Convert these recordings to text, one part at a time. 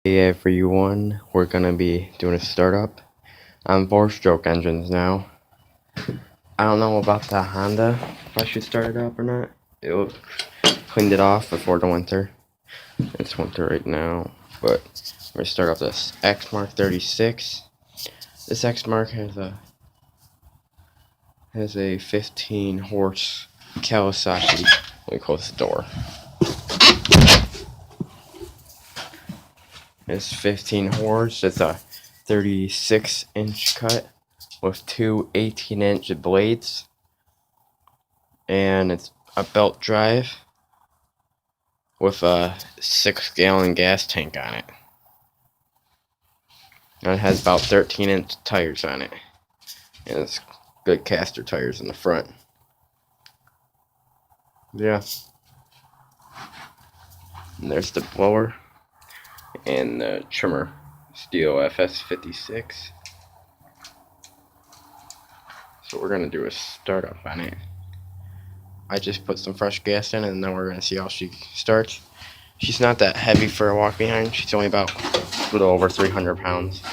Hey everyone, we're gonna be doing a startup on 4-stroke engines now. I don't know about the Honda, if I should start it up or not. It cleaned it off before the winter. It's winter right now, but we're gonna start up this X Mark 36. This X Mark has a 15 horse Kawasaki. Let me close the door. It's 15 horse. It's a 36-inch cut with two 18-inch blades, and it's a belt drive with a 6-gallon gas tank on it. And it has about 13-inch tires on it, and it's good caster tires in the front. Yeah. And there's the blower and the trimmer, Steel FS56. So we're gonna do a startup on it. I just put some fresh gas in, and then we're gonna see how she starts. She's not that heavy for a walk behind. She's only about a little over 300 pounds.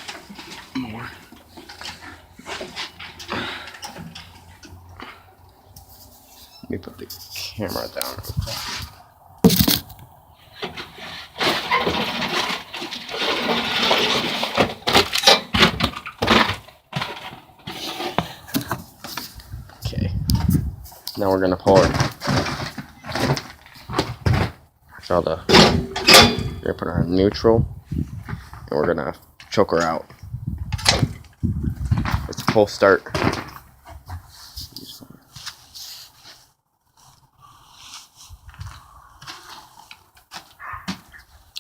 More. Let me put the camera down real quick. Now we're gonna pull it. We're gonna put her in neutral, and we're gonna choke her out. It's a full start.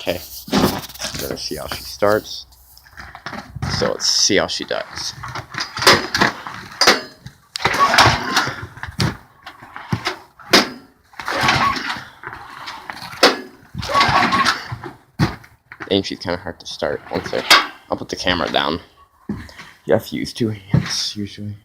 Okay, we're gonna see how she starts. So let's see how she does. I think she's kind of hard to start. I'll put the camera down. You have to use 2 hands usually.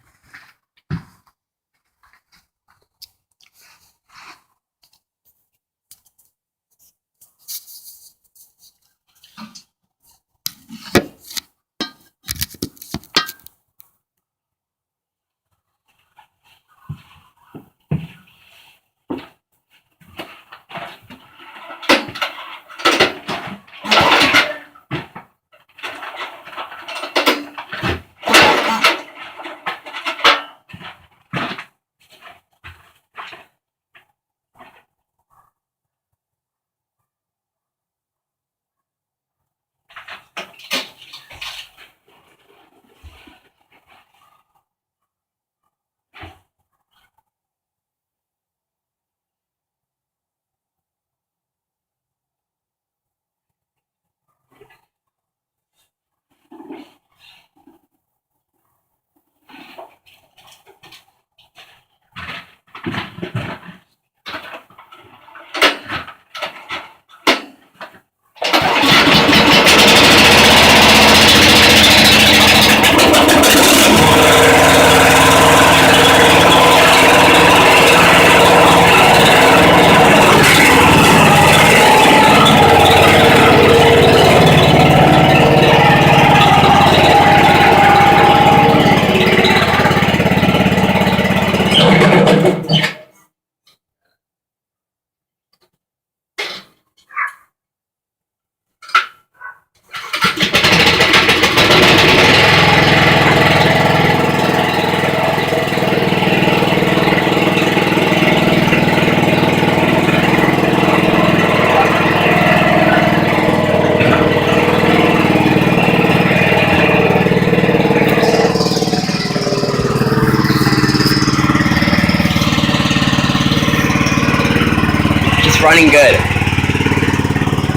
Running good.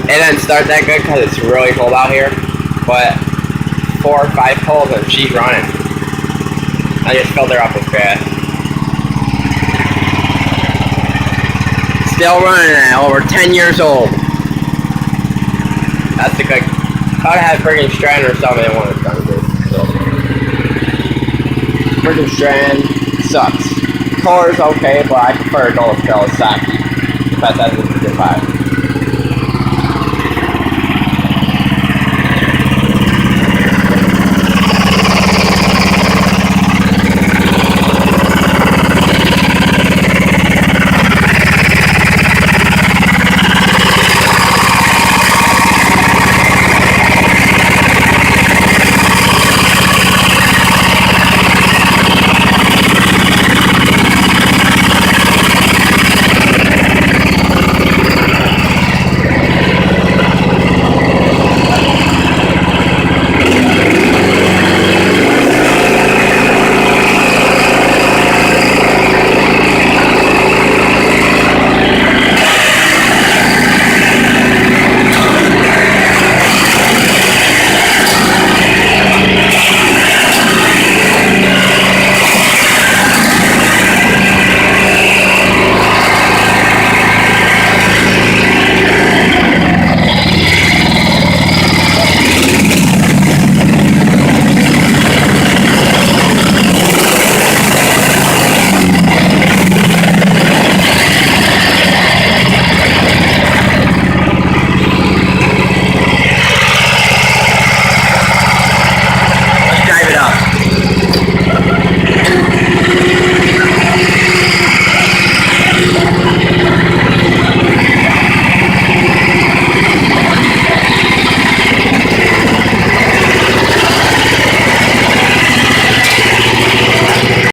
It didn't start that good because it's really cold out here, but 4 or 5 pulls and she's running. I just filled her up with gas. Still running at over 10 years old. That's a good. I'd have friggin' strand or something when it's done good. So. Friggin' strand sucks. Color's okay, but I prefer Gold Kawasaki. That's a good vibe.